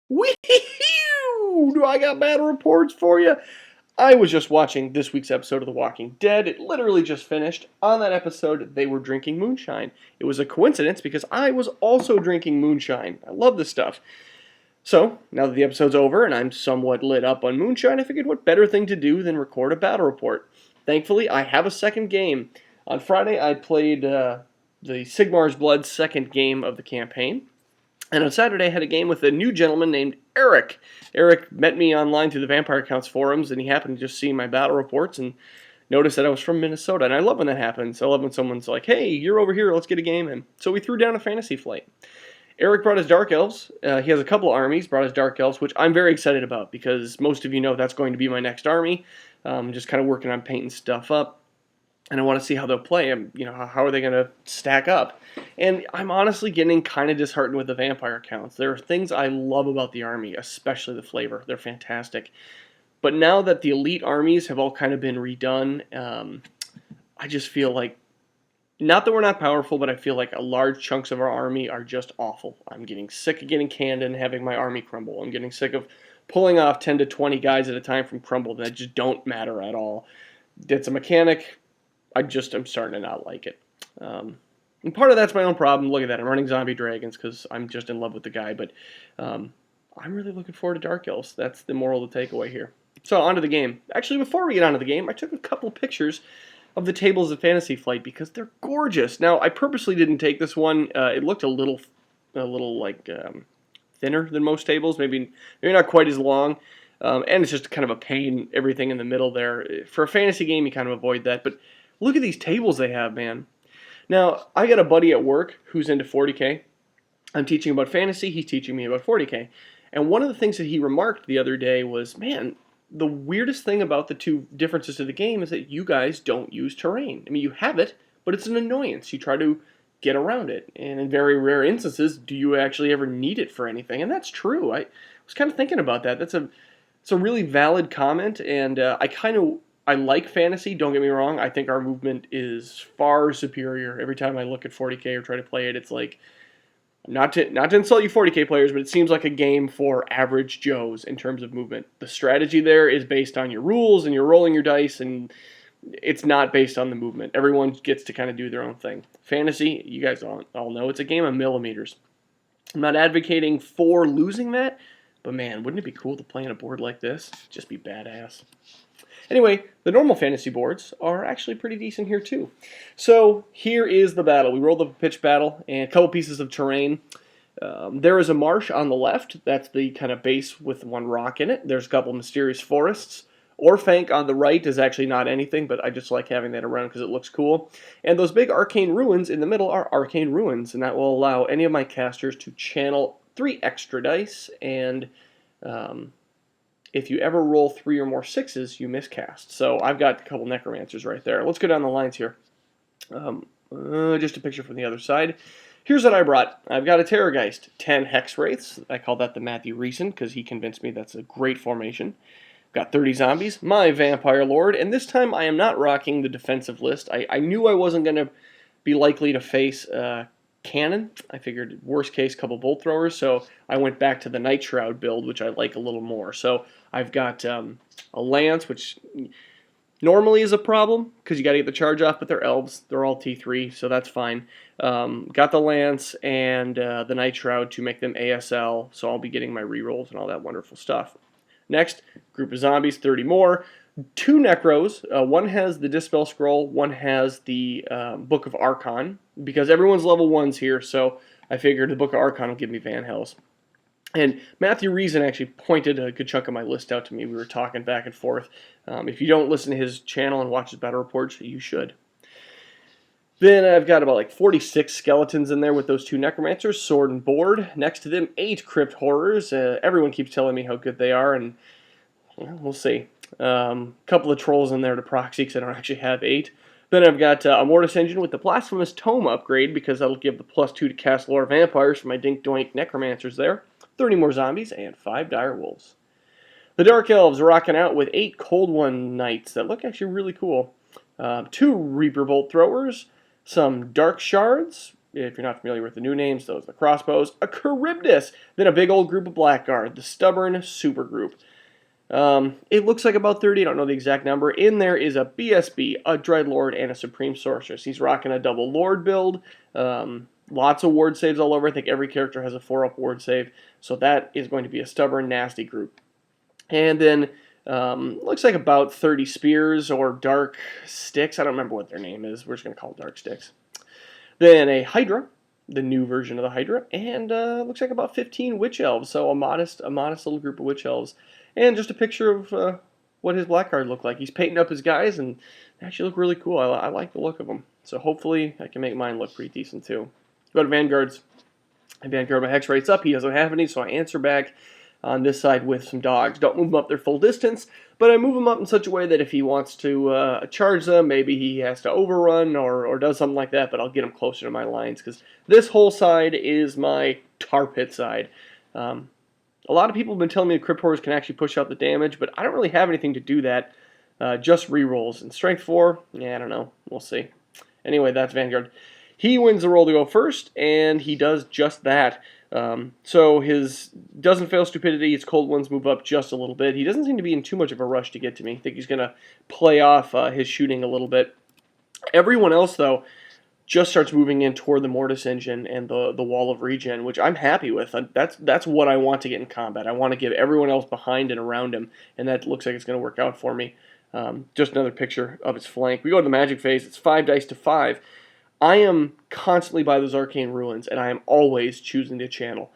Whee! Do I got battle reports for you? I was just watching this week's episode of The Walking Dead. It literally just finished. On that episode, they were drinking moonshine. It was a coincidence because I was also drinking moonshine. I love this stuff. So, now that the episode's over and I'm somewhat lit up on moonshine, I figured what better thing to do than record a battle report. Thankfully, I have a second game. On Friday, I played the Sigmar's Blood second game of the campaign. And on Saturday, I had a game with a new gentleman named Eric. Eric met me online through the Vampire Counts forums, and he happened to just see my battle reports and noticed that I was from Minnesota. And I love when that happens. I love when someone's like, hey, you're over here, let's get a game in. So we threw down a fantasy flight. Eric brought his Dark Elves. He has a couple of armies, brought his Dark Elves, which I'm very excited about because most of you know that's going to be my next army. Just kind of working on painting stuff up. And I want to see how they'll play. How are they going to stack up? And I'm honestly getting kind of disheartened with the vampire counts. There are things I love about the army, especially the flavor. They're fantastic. But now that the elite armies have all kind of been redone, I just feel like, not that we're not powerful, but I feel like large chunks of our army are just awful. I'm getting sick of getting canned and having my army crumble. I'm getting sick of pulling off 10 to 20 guys at a time from crumble that just don't matter at all. It's a mechanic. I'm starting to not like it. And part of that's my own problem. Look at that. I'm running zombie dragons because I'm just in love with the guy. But I'm really looking forward to Dark Elves. That's the moral to takeaway here. So, on to the game. Actually, before we get on to the game, I took a couple pictures of the tables of Fantasy Flight because they're gorgeous. Now, I purposely didn't take this one. It looked a little like thinner than most tables. Maybe not quite as long. And it's just kind of a pain, everything in the middle there. For a fantasy game, you kind of avoid that. But look at these tables they have, man. Now, I got a buddy at work who's into 40K. I'm teaching about fantasy. He's teaching me about 40K. And one of the things that he remarked the other day was, man, the weirdest thing about the two differences to the game is that you guys don't use terrain. I mean, you have it, but it's an annoyance. You try to get around it. And in very rare instances, do you actually ever need it for anything? And that's true. I was kind of thinking about that. It's a really valid comment, and I like fantasy, don't get me wrong. I think our movement is far superior. Every time I look at 40K or try to play it, it's like, not to insult you 40K players, but it seems like a game for average Joes in terms of movement. The strategy there is based on your rules, and you're rolling your dice, and it's not based on the movement. Everyone gets to kind of do their own thing. Fantasy, you guys all know, it's a game of millimeters. I'm not advocating for losing that, but man, wouldn't it be cool to play on a board like this? Just be badass. Anyway, the normal fantasy boards are actually pretty decent here too. So here is the battle. We rolled up a pitch battle and a couple pieces of terrain. There is a marsh on the left. That's the kind of base with one rock in it. There's a couple mysterious forests. Orphank on the right is actually not anything, but I just like having that around because it looks cool. And those big arcane ruins in the middle are arcane ruins, and that will allow any of my casters to channel 3 extra dice, and if you ever roll 3 or more 6s, you miscast. So I've got a couple necromancers right there. Let's go down the lines here. Just a picture from the other side. Here's what I brought. I've got a Terrorgeist, 10 Hex Wraiths. I call that the Matthew Reason because he convinced me that's a great formation. Got 30 zombies, my Vampire Lord, and this time I am not rocking the defensive list. I knew I wasn't going to be likely to face cannon. I figured worst case couple bolt throwers, so I went back to the Night Shroud build, which I like a little more. So I've got a lance, which normally is a problem because you got to get the charge off, but they're elves. They're all T3, so that's fine. Got the lance and the Night Shroud to make them ASL, so I'll be getting my rerolls and all that wonderful stuff. Next, group of zombies, 30 more. 2 Necros. One has the Dispel Scroll, one has the Book of Archon, because everyone's level 1s here, so I figured the Book of Archon will give me Van Hells. And Matthew Reason actually pointed a good chunk of my list out to me. We were talking back and forth. If you don't listen to his channel and watch his battle reports, you should. Then I've got about like 46 skeletons in there with those 2 necromancers, sword and board. Next to them, 8 crypt horrors. Everyone keeps telling me how good they are, and we'll see. Couple of trolls in there to proxy because I don't actually have 8. Then I've got a Mortis Engine with the Blasphemous Tome upgrade because that'll give the +2 to cast Lore Vampires for my Dink Doink necromancers there. 30 more zombies and 5 dire wolves. The Dark Elves rocking out with 8 Cold One Knights that look actually really cool. 2 Reaper Bolt Throwers, some Dark Shards, if you're not familiar with the new names, those are the crossbows, a Charybdis, then a big old group of Blackguard, the stubborn supergroup. It looks like about 30, I don't know the exact number. In there is a BSB, a Dreadlord, and a Supreme Sorceress. He's rocking a double Lord build. Lots of ward saves all over. I think every character has a 4-up ward save. So that is going to be a stubborn, nasty group. And then looks like about 30 spears or dark sticks. I don't remember what their name is. We're just going to call them dark sticks. Then a Hydra, the new version of the Hydra, and looks like about 15 witch elves. So a modest little group of witch elves. And just a picture of what his Blackguard looked like. He's painting up his guys, and they actually look really cool. I like the look of them. So hopefully I can make mine look pretty decent too. Go to Vanguards. And Vanguard, my hex rate's up. He doesn't have any, so I answer back on this side with some dogs. Don't move them up their full distance, but I move them up in such a way that if he wants to charge them, maybe he has to overrun or does something like that, but I'll get him closer to my lines, because this whole side is my tar pit side. A lot of people have been telling me the Crypt Horrors can actually push out the damage, but I don't really have anything to do that. Just rerolls. And Strength 4, yeah, I don't know. We'll see. Anyway, that's Vanguard. He wins the roll to go first, and he does just that. So his doesn't fail stupidity. His cold ones move up just a little bit. He doesn't seem to be in too much of a rush to get to me. I think he's going to play off his shooting a little bit. Everyone else, though, just starts moving in toward the Mortis Engine and the Wall of Regen, which I'm happy with. That's what I want to get in combat. I want to give everyone else behind and around him, and that looks like it's going to work out for me. Just another picture of his flank. We go to the magic phase. It's 5 dice to 5. I am constantly by those arcane ruins, and I am always choosing to channel.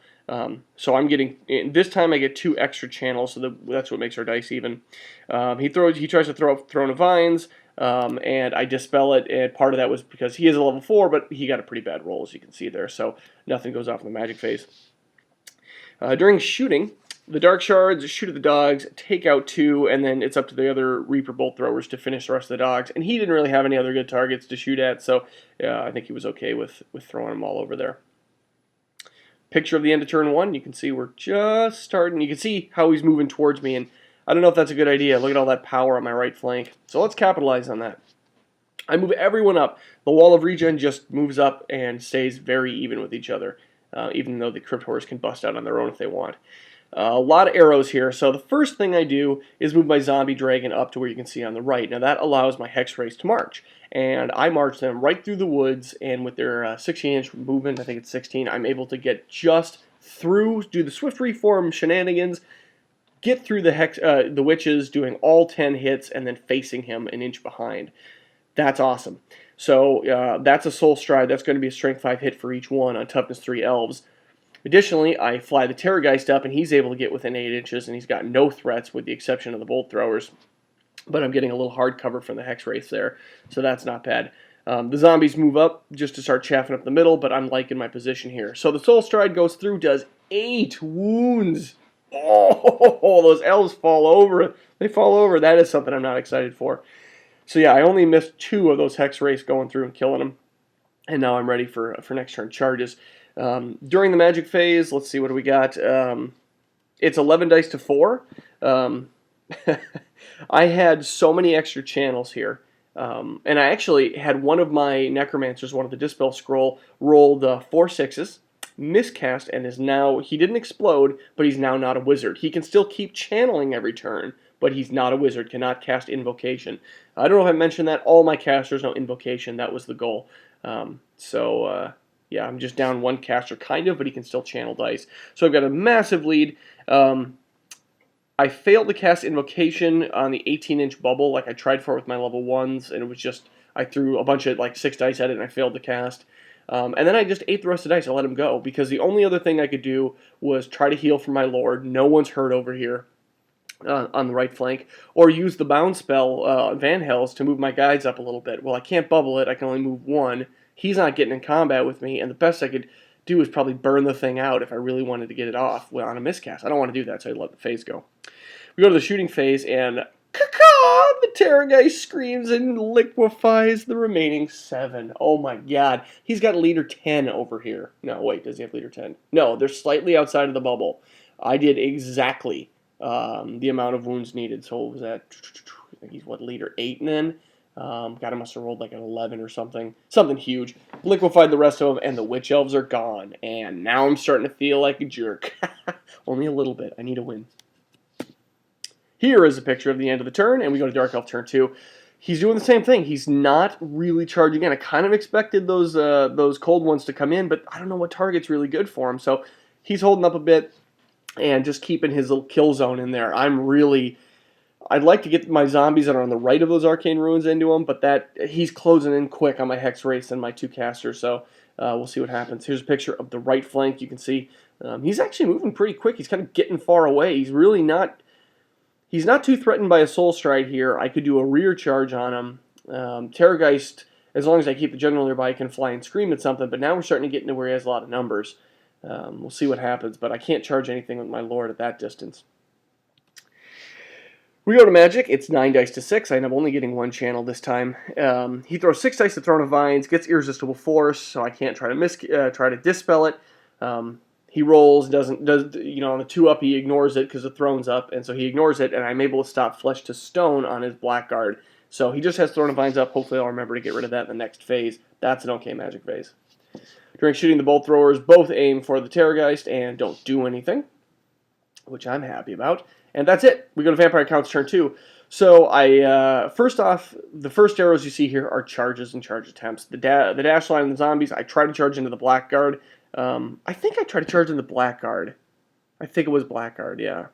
So I'm getting, this time I get 2 extra channels, so that's what makes our dice even. He tries to throw up Throne of Vines, and I dispel it, and part of that was because he is a level 4, but he got a pretty bad roll, as you can see there, so nothing goes off in the magic phase. During shooting, the Dark Shards shoot at the dogs, take out 2, and then it's up to the other Reaper Bolt throwers to finish the rest of the dogs, and he didn't really have any other good targets to shoot at, so I think he was okay with throwing them all over there. Picture of the end of turn 1, you can see we're just starting, you can see how he's moving towards me, and I don't know if that's a good idea. Look at all that power on my right flank. So let's capitalize on that. I move everyone up. The Wall of Regen just moves up and stays very even with each other, even though the Crypt Horrors can bust out on their own if they want. A lot of arrows here. So the first thing I do is move my Zombie Dragon up to where you can see on the right. Now that allows my Hex Race to march. And I march them right through the woods, and with their 16-inch movement, I think it's 16, I'm able to get just through, do the Swift Reform shenanigans, get through the witches, doing all 10 hits, and then facing him an inch behind. That's awesome. So that's a Soul Stride. That's going to be a Strength 5 hit for each one on Toughness 3 Elves. Additionally, I fly the Terrorgeist up, and he's able to get within 8 inches, and he's got no threats with the exception of the Bolt Throwers. But I'm getting a little hard cover from the Hex Wraith there, so that's not bad. The zombies move up just to start chaffing up the middle, but I'm liking my position here. So the Soul Stride goes through, does 8 wounds. Oh, those elves fall over. They fall over. That is something I'm not excited for. So yeah, I only missed 2 of those Hex Wraiths going through and killing them. And now I'm ready for next turn charges. During the magic phase, let's see, what do we got? It's 11 dice to 4. I had so many extra channels here. And I actually had one of my necromancers, one of the Dispel Scroll, rolled 4 6s. Miscast, and is now, he didn't explode, but he's now not a wizard. He can still keep channeling every turn, but he's not a wizard, cannot cast Invocation. I don't know if I mentioned that. All my casters know Invocation. That was the goal. Yeah, I'm just down 1 caster, kind of, but he can still channel dice. So I've got a massive lead. I failed to cast Invocation on the 18-inch bubble like I tried for with my level 1s, and it was just, I threw a bunch of 6 dice at it, and I failed to cast. And then I just ate the rest of the dice. I let him go, because the only other thing I could do was try to heal for my Lord. No one's hurt over here on the right flank. Or use the bound spell, Van Hells, to move my guides up a little bit. Well, I can't bubble it. I can only move 1. He's not getting in combat with me, and the best I could do is probably burn the thing out if I really wanted to get it off on a miscast. I don't want to do that, so I let the phase go. We go to the shooting phase, and caw-caw, the Terrorgeist screams and liquefies the remaining 7. Oh my god. He's got leader 10 over here. No, wait, does he have leader 10? No, they're slightly outside of the bubble. I did exactly the amount of wounds needed. So what was that? I think he's, leader 8 then? God, I must have rolled like an 11 or something. Something huge. Liquefied the rest of them, and the Witch Elves are gone. And now I'm starting to feel like a jerk. Only a little bit. I need a win. Here is a picture of the end of the turn, and we go to Dark Elf turn 2. He's doing the same thing. He's not really charging in. I kind of expected those cold ones to come in, but I don't know what target's really good for him. So he's holding up a bit and just keeping his little kill zone in there. I'd like to get my zombies that are on the right of those arcane ruins into him, but he's closing in quick on my Hex Wraiths and my 2 casters, so we'll see what happens. Here's a picture of the right flank. You can see he's actually moving pretty quick. He's kind of getting far away. He's not too threatened by a Soul Stride here. I could do a rear charge on him. Terrorgeist, as long as I keep the general nearby, can fly and scream at something, but now we're starting to get into where he has a lot of numbers. We'll see what happens, but I can't charge anything with my Lord at that distance. We go to Magic. It's 9 dice to 6. I end up only getting 1 channel this time. He throws 6 dice to Throne of Vines, gets Irresistible Force, so I can't try to dispel it. He rolls, on the 2-up he ignores it because the Throne's up, and so he ignores it, and I'm able to stop Flesh to Stone on his Blackguard. So he just has Throne of Vines up. Hopefully I'll remember to get rid of that in the next phase. That's an okay Magic phase. During shooting, the Bolt Throwers both aim for the Terrorgeist and don't do anything, which I'm happy about. And that's it. We go to Vampire Counts turn 2. So first off, the first arrows you see here are charges and charge attempts. The dash line and the zombies, I try to charge into the Blackguard. I think I tried to charge into the Blackguard. I think it was Blackguard, yeah.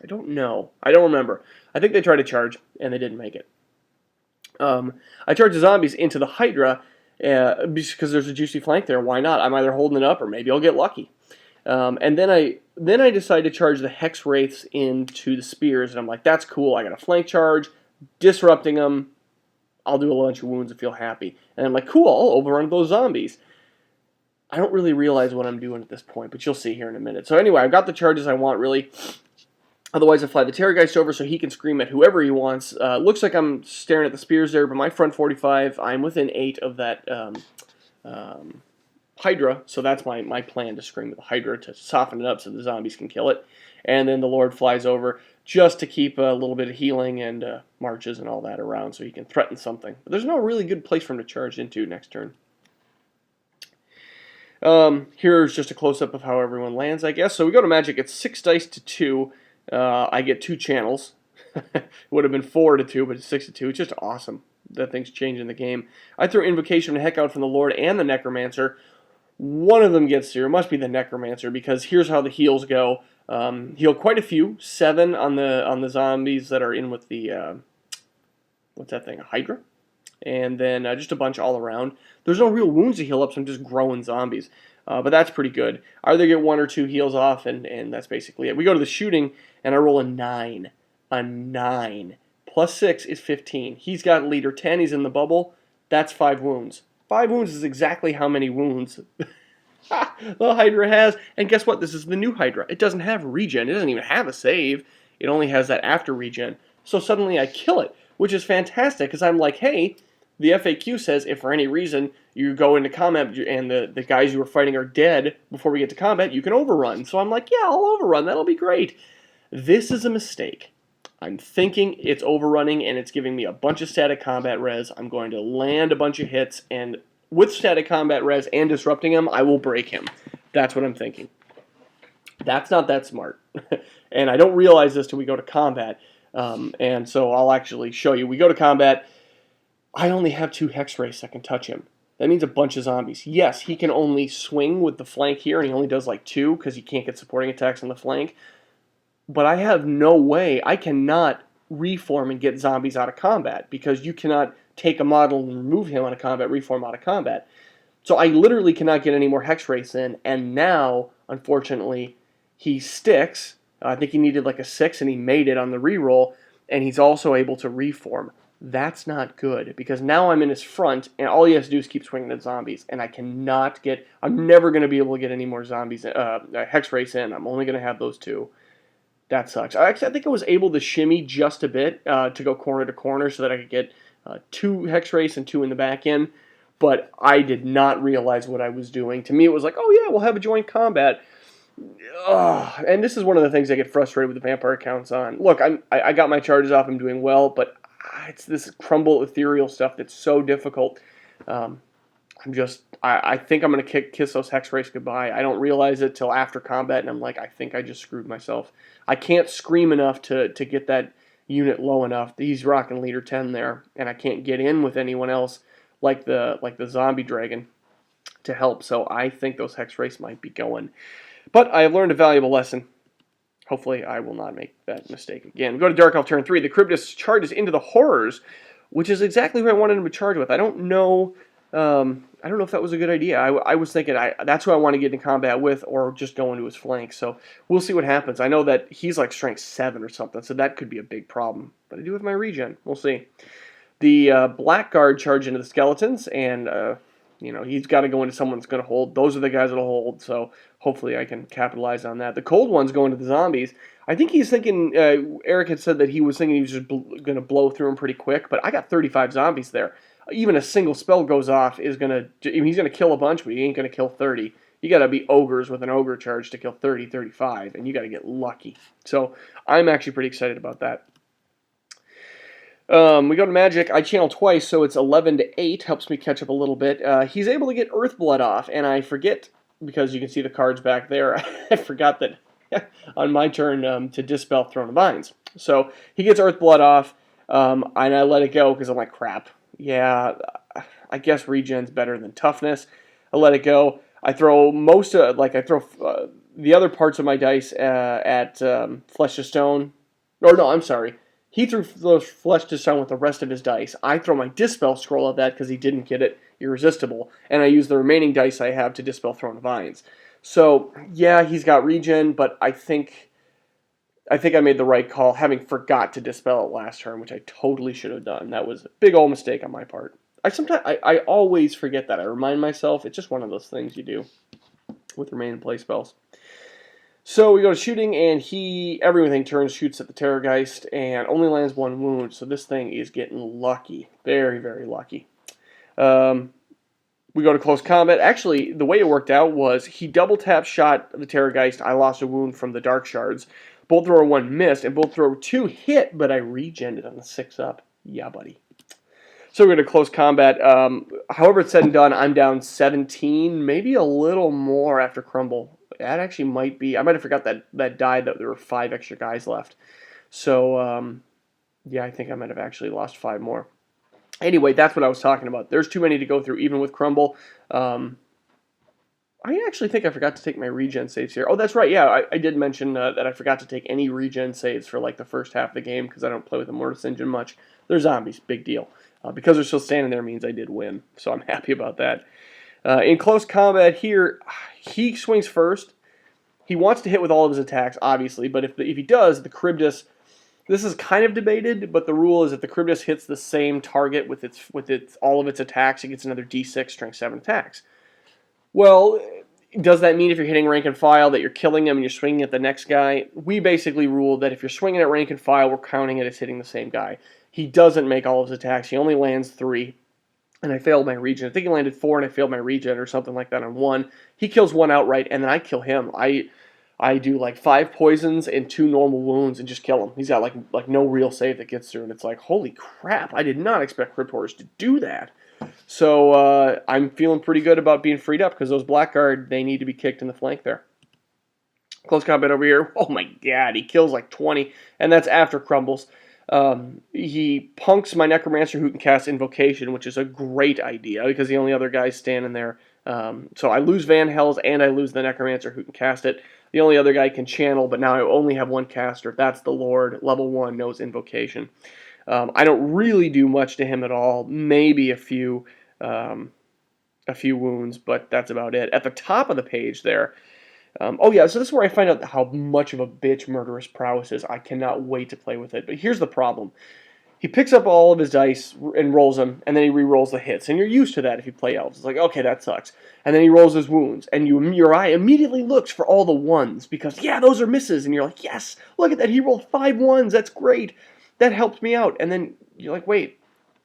I don't know. I don't remember. I think they tried to charge, and they didn't make it. I charge the zombies into the Hydra, because there's a juicy flank there. Why not? I'm either holding it up, or maybe I'll get lucky. And then I decide to charge the Hex Wraiths into the Spears, and I'm like, that's cool. I got a flank charge, disrupting them. I'll do a bunch of wounds and feel happy. And I'm like, cool, I'll overrun those zombies. I don't really realize what I'm doing at this point, but you'll see here in a minute. So anyway, I've got the charges I want, really. Otherwise, I fly the Terrorgeist over so he can scream at whoever he wants. Looks like I'm staring at the Spears there, but my front 45, I'm within 8 of that Hydra, so that's my plan, to scream with the Hydra to soften it up so the zombies can kill it. And then the Lord flies over just to keep a little bit of healing and marches and all that around so he can threaten something. But there's no really good place for him to charge into next turn. Here's just a close-up of how everyone lands, I guess. So we go to Magic. It's 6 dice to 2. I get 2 channels. It would have been 4 to 2, but it's 6 to 2. It's just awesome that things change in the game. I throw Invocation to heck out from the Lord and the Necromancer. One of them gets through. It must be the Necromancer, because here's how the heals go. Heal quite a few. 7 on the zombies that are in with the what's that thing? A Hydra? And then just a bunch all around. There's no real wounds to heal up, so I'm just growing zombies. But that's pretty good. I either get 1 or 2 heals off, and that's basically it. We go to the shooting, and I roll a 9. A 9. Plus 6 is 15. He's got leader 10. He's in the bubble. That's 5 wounds. 5 wounds is exactly how many wounds the Hydra has. And guess what? This is the new Hydra. It doesn't have regen. It doesn't even have a save. It only has that after regen. So suddenly I kill it, which is fantastic, because I'm like, hey, the FAQ says if for any reason you go into combat and the guys you were fighting are dead before we get to combat, you can overrun. So I'm like, yeah, I'll overrun. That'll be great. This is a mistake. I'm thinking it's overrunning and it's giving me a bunch of static combat res. I'm going to land a bunch of hits, and with static combat res and disrupting him, I will break him. That's what I'm thinking. That's not that smart. And I don't realize this till we go to combat. And so I'll actually show you. We go to combat. I only have 2 Hex Wraiths that can touch him. That means a bunch of zombies. Yes, he can only swing with the flank here, and he only does like 2 because he can't get supporting attacks on the flank. But I have no way. I cannot reform and get zombies out of combat, because you cannot take a model and remove him on a combat reform out of combat. So I literally cannot get any more Hex Wraiths in, and now, unfortunately, he sticks. I think he needed like a 6, and he made it on the reroll, and he's also able to reform. That's not good, because now I'm in his front, and all he has to do is keep swinging at zombies, and I cannot get... I'm never going to be able to get any more zombies, Hex Wraiths in. I'm only going to have those 2. That sucks. I think I was able to shimmy just a bit to go corner to corner so that I could get 2 Hex Wraiths and 2 in the back end, but I did not realize what I was doing. To me, it was like, oh yeah, we'll have a joint combat. Ugh. And this is one of the things I get frustrated with the Vampire accounts on. Look, I got my charges off, I'm doing well, but it's this crumble ethereal stuff that's so difficult. Um, I think I'm going to kiss those hex race goodbye. I don't realize it till after combat, and I'm like, I think I just screwed myself. I can't scream enough to get that unit low enough. He's rocking leader 10 there, and I can't get in with anyone else like the zombie dragon to help. So I think those hex race might be going. But I have learned a valuable lesson. Hopefully I will not make that mistake again. We go to Dark Elf turn 3. The Cryptus charges into the Horrors, which is exactly who I wanted him to charge with. I don't know if that was a good idea. I was thinking that's who I want to get in combat with, or just go into his flank. So we'll see what happens. I know that he's like strength 7 or something, so that could be a big problem. But I do have my regen. We'll see. The Blackguard charge into the Skeletons, and he's got to go into someone that's going to hold. Those are the guys that'll hold, so hopefully I can capitalize on that. The Cold One's going to the Zombies. I think he's thinking, Eric had said that he was thinking he was just going to blow through them pretty quick, but I got 35 zombies there. Even a single spell goes off he's going to kill a bunch, but he ain't going to kill 30. You got to be ogres with an ogre charge to kill 30, 35, and you got to get lucky. So I'm actually pretty excited about that. We go to Magic. I channel twice, so it's 11 to 8. Helps me catch up a little bit. He's able to get Earthblood off, and I forget, because you can see the cards back there, I forgot that on my turn to Dispel Throne of Vines. So he gets Earthblood off, and I let it go because I'm like, crap. Yeah, I guess regen's better than toughness. I let it go. I throw the other parts of my dice at Flesh to Stone. Or no, I'm sorry. He threw those Flesh to Stone with the rest of his dice. I throw my Dispel Scroll at that because he didn't get it irresistible, and I use the remaining dice I have to Dispel Throne of Vines. So yeah, he's got regen, but I think I made the right call, having forgot to dispel it last turn, which I totally should have done. That was a big old mistake on my part. I always forget that. I remind myself. It's just one of those things you do with remaining play spells. So we go to shooting, and everything turns, shoots at the Terrorgeist, and only lands 1 wound. So this thing is getting lucky, very, very lucky. We go to close combat. Actually, the way it worked out was he double tap shot the Terrorgeist. I lost a wound from the Dark Shards. Bolt thrower 1 missed, and bolt thrower 2 hit, but I regened it on the 6-up. Yeah, buddy. So we're going to close combat. However it's said and done, I'm down 17, maybe a little more after Crumble. That actually might be... I might have forgot that died, that there were 5 extra guys left. So, yeah, I think I might have actually lost 5 more. Anyway, that's what I was talking about. There's too many to go through, even with Crumble. I actually think I forgot to take my regen saves here. Oh, that's right. Yeah, I did mention that I forgot to take any regen saves for like the first half of the game because I don't play with the Mortis Engine much. They're zombies. Big deal. Because they're still standing there means I did win. So I'm happy about that. In close combat here, he swings first. He wants to hit with all of his attacks, obviously. But if he does, the Cryptus... This is kind of debated, but the rule is if the Cryptus hits the same target with all of its attacks, it gets another D6 strength 7 attacks. Well, does that mean if you're hitting rank and file that you're killing him and you're swinging at the next guy? We basically rule that if you're swinging at rank and file, we're counting it as hitting the same guy. He doesn't make all of his attacks. He only lands 3, and I failed my regen. I think he landed 4, and I failed my regen or something like that on 1. He kills 1 outright, and then I kill him. I do like 5 poisons and 2 normal wounds and just kill him. He's got like no real save that gets through, and it's like, holy crap, I did not expect Crypt Horrors to do that. So I'm feeling pretty good about being freed up because those Blackguard, they need to be kicked in the flank there. Close combat over here. Oh my god, he kills like 20, and that's after Crumbles. He punks my Necromancer who can cast Invocation, which is a great idea because the only other guy's standing there. So I lose Van Hells and I lose the Necromancer who can cast it. The only other guy can channel, but now I only have 1 caster. That's the Lord. Level 1 knows Invocation. I don't really do much to him at all. Maybe a few wounds, but that's about it. At the top of the page there, oh yeah, so this is where I find out how much of a bitch Murderous Prowess is. I cannot wait to play with it. But here's the problem. He picks up all of his dice and rolls them, and then he re-rolls the hits. And you're used to that if you play elves. It's like, okay, that sucks. And then he rolls his wounds, and your eye immediately looks for all the 1s, because, yeah, those are misses. And you're like, yes, look at that, he rolled 5 1s, that's great. That helped me out. And then you're like, wait,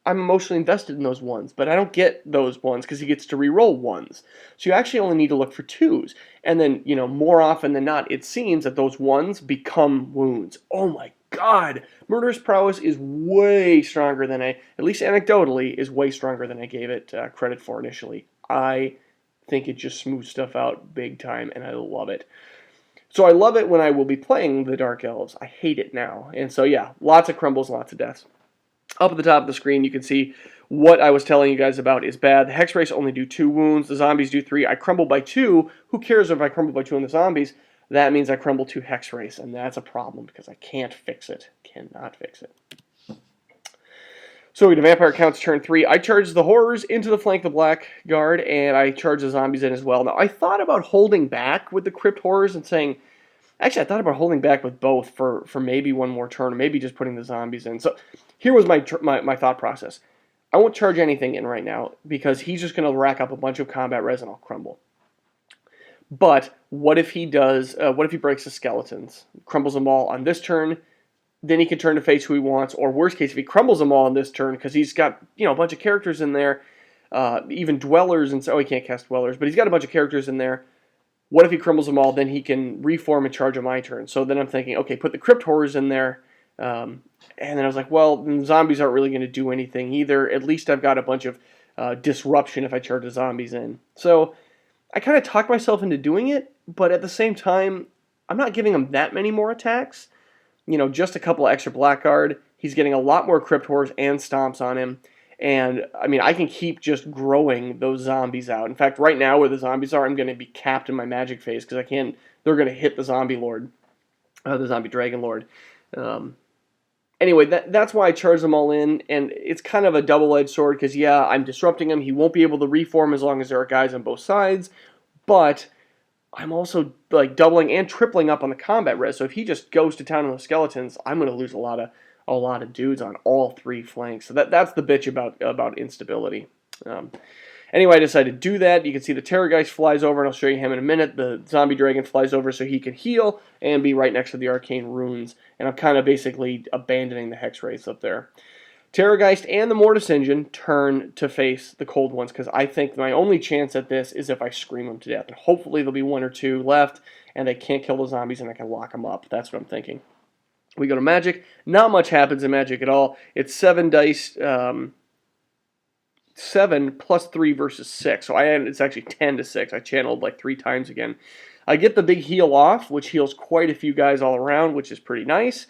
I'm emotionally invested in those 1s, but I don't get those 1s because he gets to re-roll 1s. So you actually only need to look for 2s. And then, more often than not, it seems that those 1s become wounds. Oh my God, Murderous Prowess is way stronger than at least anecdotally, is way stronger than I gave it credit for initially. I think it just smooths stuff out big time, and I love it. So I love it when I will be playing the Dark Elves. I hate it now. And so, yeah, lots of crumbles, lots of deaths. Up at the top of the screen, you can see what I was telling you guys about is bad. The Hex Race only do 2 wounds. The zombies do 3. I crumble by 2. Who cares if I crumble by 2 on the zombies? That means I crumble 2 Hex Race, and that's a problem because I can't fix it. Cannot fix it. So the vampire counts turn 3. I charge the horrors into the flank of the blackguard, and I charge the zombies in as well. Now, I thought about holding back with the crypt horrors and saying, actually, I thought about holding back with both for maybe one more turn, or maybe just putting the zombies in. So here was my thought process. I won't charge anything in right now because he's just going to rack up a bunch of combat res and I'll crumble. But what if he does? What if he breaks the skeletons, crumbles them all on this turn? Then he can turn to face who he wants, or worst case, if he crumbles them all on this turn because he's got a bunch of characters in there, even dwellers, and so he can't cast dwellers, but he's got a bunch of characters in there. What if he crumbles them all? Then he can reform and charge on my turn. So then I'm thinking, okay, put the crypt horrors in there. And then I was like, well, the zombies aren't really going to do anything either. At least I've got a bunch of disruption if I charge the zombies in. So I kind of talked myself into doing it, but at the same time, I'm not giving him that many more attacks. Just a couple of extra blackguard. He's getting a lot more crypt horrors and stomps on him. And, I mean, I can keep just growing those zombies out. In fact, right now where the zombies are, I'm going to be capped in my magic phase because they're going to hit the zombie lord, the zombie dragon lord. Anyway, that's why I charge them all in, and it's kind of a double-edged sword because, yeah, I'm disrupting him. He won't be able to reform as long as there are guys on both sides, but I'm also, doubling and tripling up on the combat res. So if he just goes to town on the skeletons, I'm going to lose a lot of dudes on all 3 flanks. So that's the bitch about instability. Anyway, I decided to do that. You can see the Terrorgeist flies over, and I'll show you him in a minute. The Zombie Dragon flies over so he can heal and be right next to the Arcane Runes. And I'm kind of basically abandoning the Hex Race up there. Terrorgeist and the Mortis Engine turn to face the Cold Ones because I think my only chance at this is if I scream them to death. And hopefully there'll be 1 or 2 left, and they can't kill the zombies, and I can lock them up. That's what I'm thinking. We go to Magic. Not much happens in Magic at all. It's 7 dice, 7 plus 3 versus 6. So it's actually 10 to 6. I channeled 3 times again. I get the big heal off, which heals quite a few guys all around, which is pretty nice.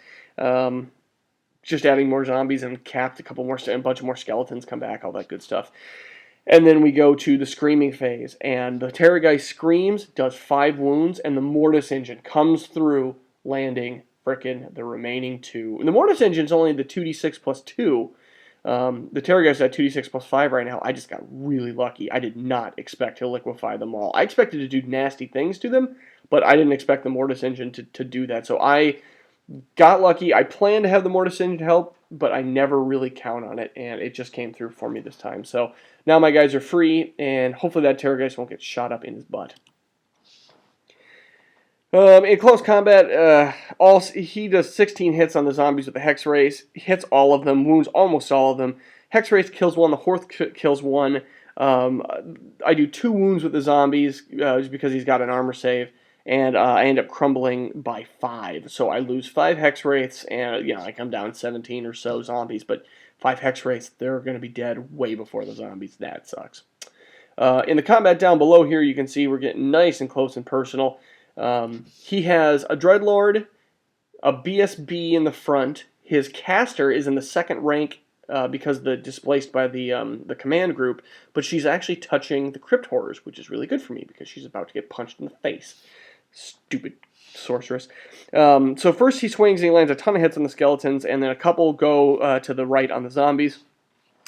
Just adding more zombies and capped a bunch of more skeletons come back, all that good stuff. And then we go to the Screaming phase, and the Terrorgeist screams, does 5 wounds, and the Mortis Engine comes through, landing frickin' the remaining 2. And the Mortis Engine's only the 2d6 plus 2. The Terrorgeist at 2d6 plus 5 right now. I just got really lucky. I did not expect to liquefy them all. I expected to do nasty things to them, but I didn't expect the Mortis Engine to do that. So I got lucky. I planned to have the Mortis Engine help, but I never really count on it, and it just came through for me this time. So now my guys are free, and hopefully that Terrorgeist won't get shot up in his butt. In close combat, he does 16 hits on the zombies with the Hex Race, hits all of them, wounds almost all of them. Hex Race kills 1, the Horth kills 1. I do 2 wounds with the zombies just because he's got an armor save, and I end up crumbling by 5. So I lose 5 Hex Wraiths, and I come down 17 or so zombies, but 5 Hex Wraiths, they're going to be dead way before the zombies. That sucks. In the combat down below here, you can see we're getting nice and close and personal. He has a Dreadlord, a BSB in the front. His caster is in the 2nd rank because displaced by the command group, but she's actually touching the Crypt Horrors, which is really good for me because she's about to get punched in the face. Stupid sorceress. So first he swings and he lands a ton of hits on the skeletons, and then a couple go to the right on the zombies.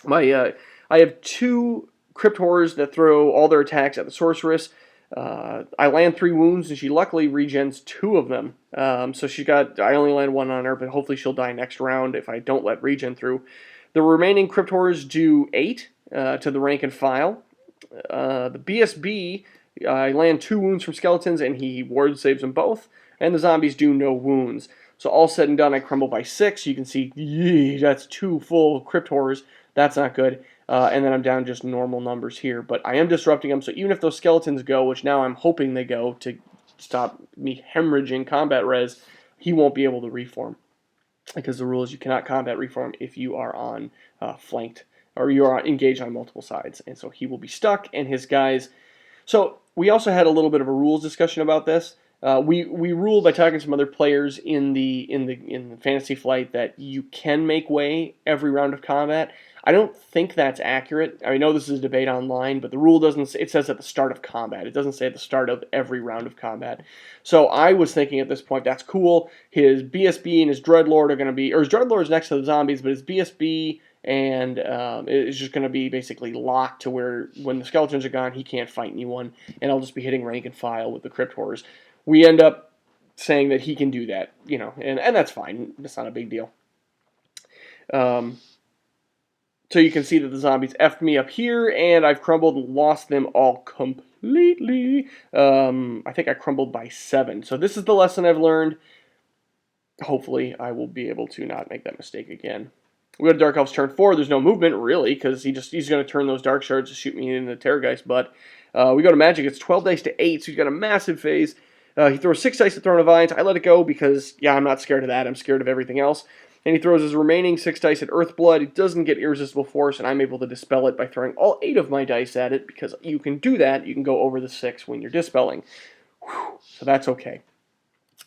I have 2 Crypt Horrors that throw all their attacks at the sorceress. I land 3 wounds, and she luckily regens 2 of them. So I only land 1 on her, but hopefully she'll die next round if I don't let regen through. The remaining Crypt Horrors do 8 to the rank and file. The BSB, I land 2 wounds from skeletons, and he ward saves them both. And the zombies do no wounds. So all said and done, I crumble by 6. You can see, that's 2 full Crypt Horrors. That's not good. And then I'm down just normal numbers here. But I am disrupting them, so even if those skeletons go, which now I'm hoping they go to stop me hemorrhaging combat res, he won't be able to reform. because the rule is you cannot combat reform if you are on flanked or you are engaged on multiple sides, and so he will be stuck, and his guys. So we also had a little bit of a rules discussion about this. We ruled by talking to some other players in the fantasy flight that you can make way every round of combat. I don't think that's accurate. I know this is a debate online, but the rule doesn't. It says at the start of combat. It doesn't say at the start of every round of combat. So I was thinking at this point that's cool. His BSB and his Dreadlord are going to be, or his Dreadlord is next to the zombies, but his BSB and it's just going to be basically locked to where when the skeletons are gone, he can't fight anyone, and I'll just be hitting rank and file with the Crypt Horrors. We end up saying that he can do that, and that's fine. That's not a big deal. So you can see that the zombies effed me up here, and I've crumbled and lost them all completely. I think I crumbled by 7. So this is the lesson I've learned. Hopefully, I will be able to not make that mistake again. We go to Dark Elves turn 4. There's no movement, really, because he's going to turn those Dark Shards to shoot me in the Terrorgeist butt. We go to Magic. It's 12 dice to 8, so he's got a massive phase. He throws 6 dice at Throne of Vines. I let it go because, I'm not scared of that. I'm scared of everything else. And he throws his remaining 6 dice at Earthblood. He doesn't get Irresistible Force, and I'm able to dispel it by throwing all 8 of my dice at it, because you can do that. You can go over the 6 when you're dispelling. Whew, so that's okay.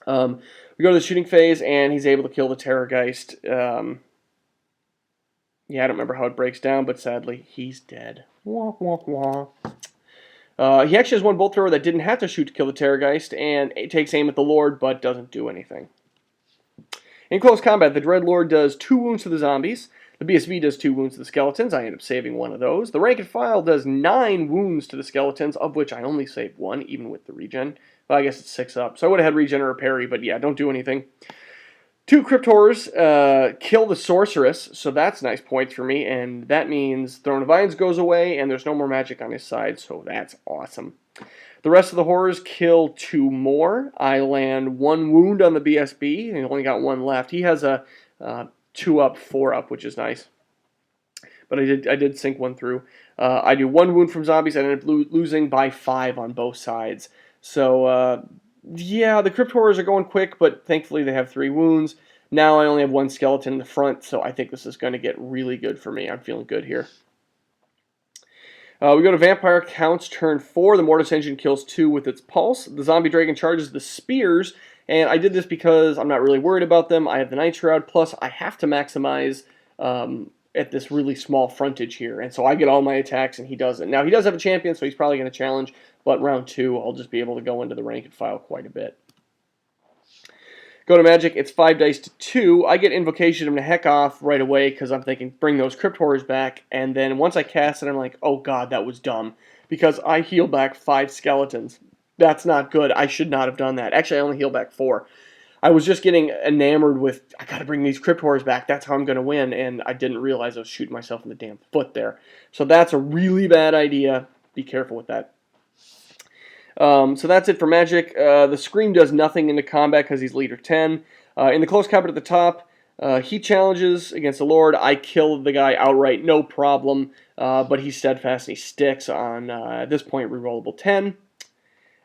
We go to the shooting phase, and he's able to kill the Terrorgeist. I don't remember how it breaks down, but sadly, he's dead. Wah, wah, wah. He actually has one bolt thrower that didn't have to shoot to kill the Terrorgeist, and it takes aim at the Lord, but doesn't do anything. In close combat, the Dreadlord does 2 wounds to the zombies. The BSV does 2 wounds to the skeletons. I end up saving one of those. The rank and file does 9 wounds to the skeletons, of which I only saved 1, even with the regen. Well, I guess it's 6 up. So I would have had regen or parry, but don't do anything. 2 Crypt Horrors kill the Sorceress, so that's nice points for me, and that means Throne of Vines goes away, and there's no more magic on his side, so that's awesome. The rest of the Horrors kill 2 more. I land 1 wound on the BSB, and he only got 1 left. He has a 2 up, 4 up, which is nice. But I did sink 1 through. I do 1 wound from zombies. I ended up losing by 5 on both sides. So, the Crypt Horrors are going quick, but thankfully they have 3 wounds. Now I only have 1 skeleton in the front, so I think this is going to get really good for me. I'm feeling good here. We go to Vampire Counts turn 4. The Mortis Engine kills 2 with its Pulse. The Zombie Dragon charges the Spears, and I did this because I'm not really worried about them. I have the Night Shroud, plus I have to maximize at this really small frontage here, and so I get all my attacks, and he doesn't. Now, he does have a champion, so he's probably going to challenge, but round 2, I'll just be able to go into the rank and file quite a bit. Go to Magic, it's 5 dice to 2. I get Invocation him to heck off right away because I'm thinking, bring those Crypt Horrors back. And then once I cast it, I'm like, oh god, that was dumb. Because I heal back 5 skeletons. That's not good. I should not have done that. Actually, I only heal back 4. I was just getting enamored with, I gotta bring these Crypt Horrors back. That's how I'm going to win. And I didn't realize I was shooting myself in the damn foot there. So that's a really bad idea. Be careful with that. So that's it for Magic. The Scream does nothing into combat because he's leader 10. In the close combat at the top, he challenges against the Lord. I kill the guy outright, no problem. But he's steadfast and he sticks on, at this point, rerollable 10.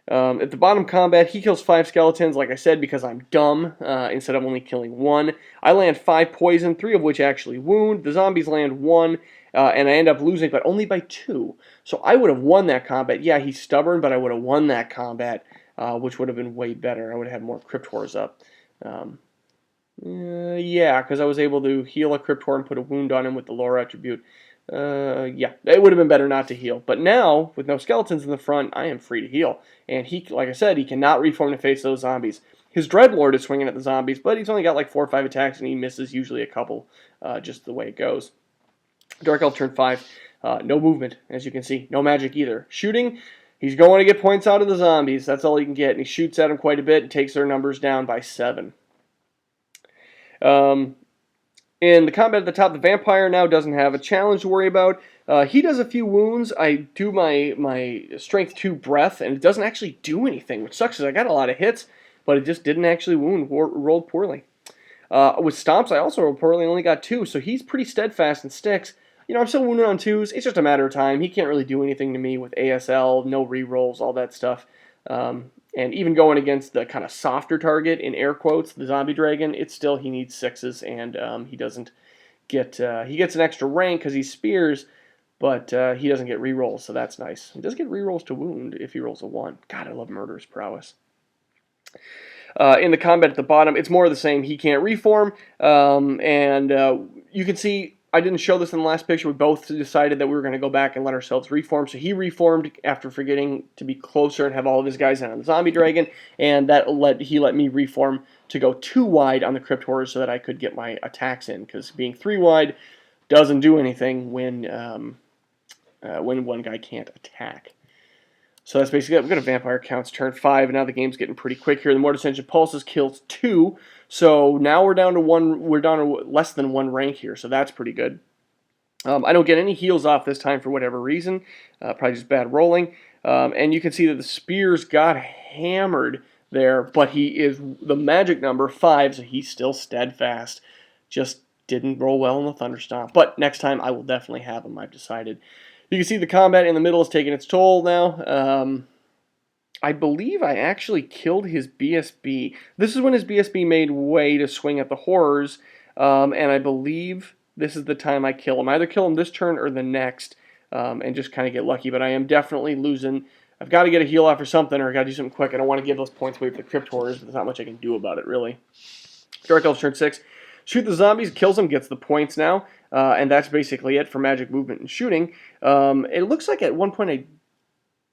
At the bottom combat, he kills 5 skeletons, like I said, because I'm dumb, instead of only killing 1. I land 5 poison, 3 of which actually wound. The zombies land 1. And I end up losing, but only by 2. So I would have won that combat. Yeah, he's stubborn, but I would have won that combat, which would have been way better. I would have had more Crypt Horrors up. Because I was able to heal a Crypt Horror and put a wound on him with the lore attribute. It would have been better not to heal. But now, with no skeletons in the front, I am free to heal. And he, like I said, he cannot reform to face those zombies. His Dreadlord is swinging at the zombies, but he's only got like 4 or 5 attacks, and he misses usually a couple, just the way it goes. Dark Elf turn 5, no movement, as you can see. No magic either. Shooting, he's going to get points out of the zombies. That's all he can get. And he shoots at them quite a bit and takes their numbers down by 7. In the combat at the top, the Vampire now doesn't have a challenge to worry about. He does a few wounds. I do my Strength 2 Breath, and it doesn't actually do anything, which sucks because I got a lot of hits, but it just didn't actually wound, rolled poorly. With Stomps, I also rolled poorly and only got 2, so he's pretty steadfast and sticks. I'm still wounded on 2s. It's just a matter of time. He can't really do anything to me with ASL, no rerolls, all that stuff. And even going against the kind of softer target, in air quotes, the zombie dragon, it's still, he needs 6s, and he doesn't get, he gets an extra rank because he spears, but he doesn't get rerolls, so that's nice. He does get rerolls to wound if he rolls a 1. God, I love Murderous Prowess. In the combat at the bottom, it's more of the same. He can't reform, and you can see, I didn't show this in the last picture, we both decided that we were going to go back and let ourselves reform, so he reformed after forgetting to be closer and have all of his guys in on the zombie dragon, and he let me reform to go 2 wide on the crypt horrors so that I could get my attacks in, because being 3 wide doesn't do anything when one guy can't attack. So that's basically it. We've got a vampire counts turn 5, and now the game's getting pretty quick here. The Mortis Engine Pulses kills 2, so now we're down to 1. We're down to less than 1 rank here, so that's pretty good. I don't get any heals off this time for whatever reason, probably just bad rolling. And you can see that the spears got hammered there, but he is the magic number 5, so he's still steadfast. Just didn't roll well in the Thunderstomp, but next time I will definitely have him, I've decided. You can see the combat in the middle is taking its toll now. I believe I actually killed his BSB. This is when his BSB made way to swing at the horrors, and I believe this is the time I kill him. I either kill him this turn or the next, and just kind of get lucky, but I am definitely losing. I've got to get a heal off or something, or I've got to do something quick. I don't want to give those points away for the Crypt Horrors, but there's not much I can do about it, really. Dark Elves turn 6. Shoot the zombies, kills them, gets the points now, and that's basically it for magic movement and shooting. It looks like at one point I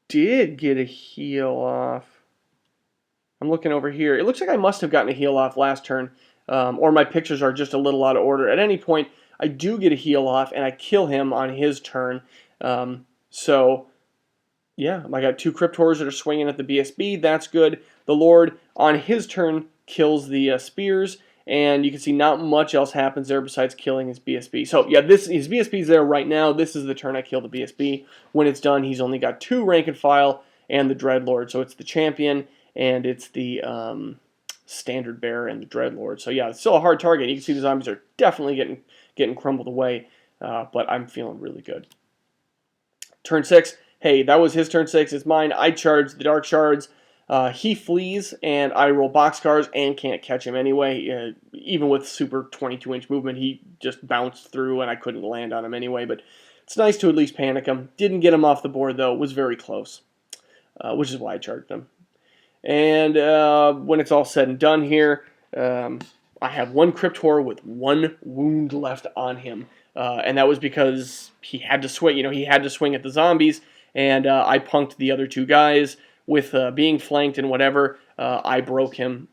did get a heal off. I'm looking over here. It looks like I must have gotten a heal off last turn, or my pictures are just a little out of order. At any point, I do get a heal off, and I kill him on his turn. So, yeah, I got 2 Crypt Horrors that are swinging at the BSB. That's good. The Lord, on his turn, kills the spears. And you can see not much else happens there besides killing his BSB. So, yeah, his BSB is there right now. This is the turn I kill the BSB. When it's done, he's only got 2 rank and file and the Dreadlord. So it's the champion and it's the standard bearer and the Dreadlord. So, yeah, it's still a hard target. You can see the zombies are definitely getting crumbled away. But I'm feeling really good. Turn 6. Hey, that was his turn 6. It's mine. I charge the Dark Shards. He flees, and I roll boxcars and can't catch him anyway. Even with super 22-inch movement, he just bounced through, and I couldn't land on him anyway. But it's nice to at least panic him. Didn't get him off the board, though. Was very close, which is why I charged him. And when it's all said and done here, I have 1 Crypt Horror with 1 wound left on him. And that was because he had to swing. He had to swing at the zombies, and I punked the other 2 guys. With being flanked and whatever, I broke him.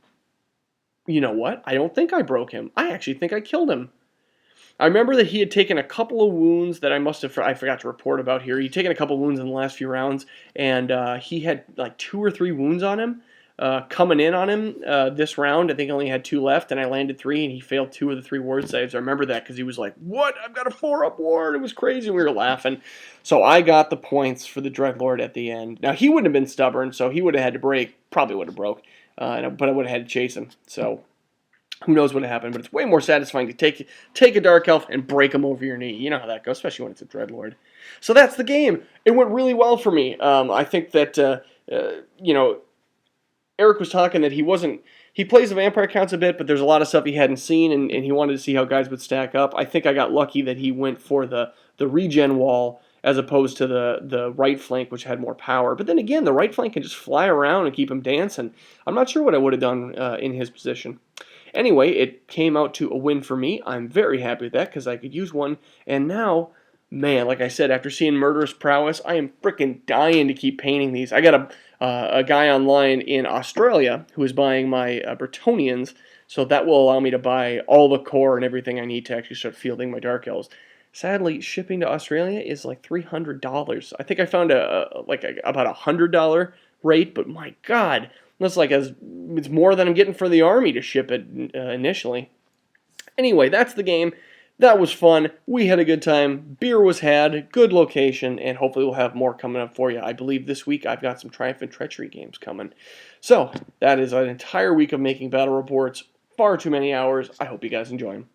You know what? I don't think I broke him. I actually think I killed him. I remember that he had taken a couple of wounds that I forgot to report about here. He'd taken a couple of wounds in the last few rounds, and he had like 2 or 3 wounds on him. Coming in on him this round, I think I only had 2 left, and I landed 3, and he failed 2 of the 3 ward saves. I remember that because he was like, "What? I've got a 4-up ward." It was crazy, and we were laughing. So I got the points for the Dreadlord at the end. Now, he wouldn't have been stubborn, so he would have had to break. Probably would have broke, but I would have had to chase him. So who knows what happened, but it's way more satisfying to take a Dark Elf and break him over your knee. You know how that goes, especially when it's a Dreadlord. So that's the game. It went really well for me. I think that, Eric was talking that he plays the vampire counts a bit, but there's a lot of stuff he hadn't seen, and he wanted to see how guys would stack up. I think I got lucky that he went for the regen wall as opposed to the right flank, which had more power. But then again, the right flank can just fly around and keep him dancing. I'm not sure what I would have done in his position. Anyway, it came out to a win for me. I'm very happy with that because I could use one, and now, man, like I said, after seeing Murderous Prowess, I am freaking dying to keep painting these. I got a guy online in Australia who is buying my Bretonians, so that will allow me to buy all the core and everything I need to actually start fielding my Dark Elves. Sadly, shipping to Australia is like $300. I think I found about $100 rate, but my God, that's it's more than I'm getting for the army to ship it initially. Anyway, that's the game. That was fun. We had a good time. Beer was had. Good location. And hopefully we'll have more coming up for you. I believe this week I've got some Triumph and Treachery games coming. So, that is an entire week of making battle reports. Far too many hours. I hope you guys enjoy them.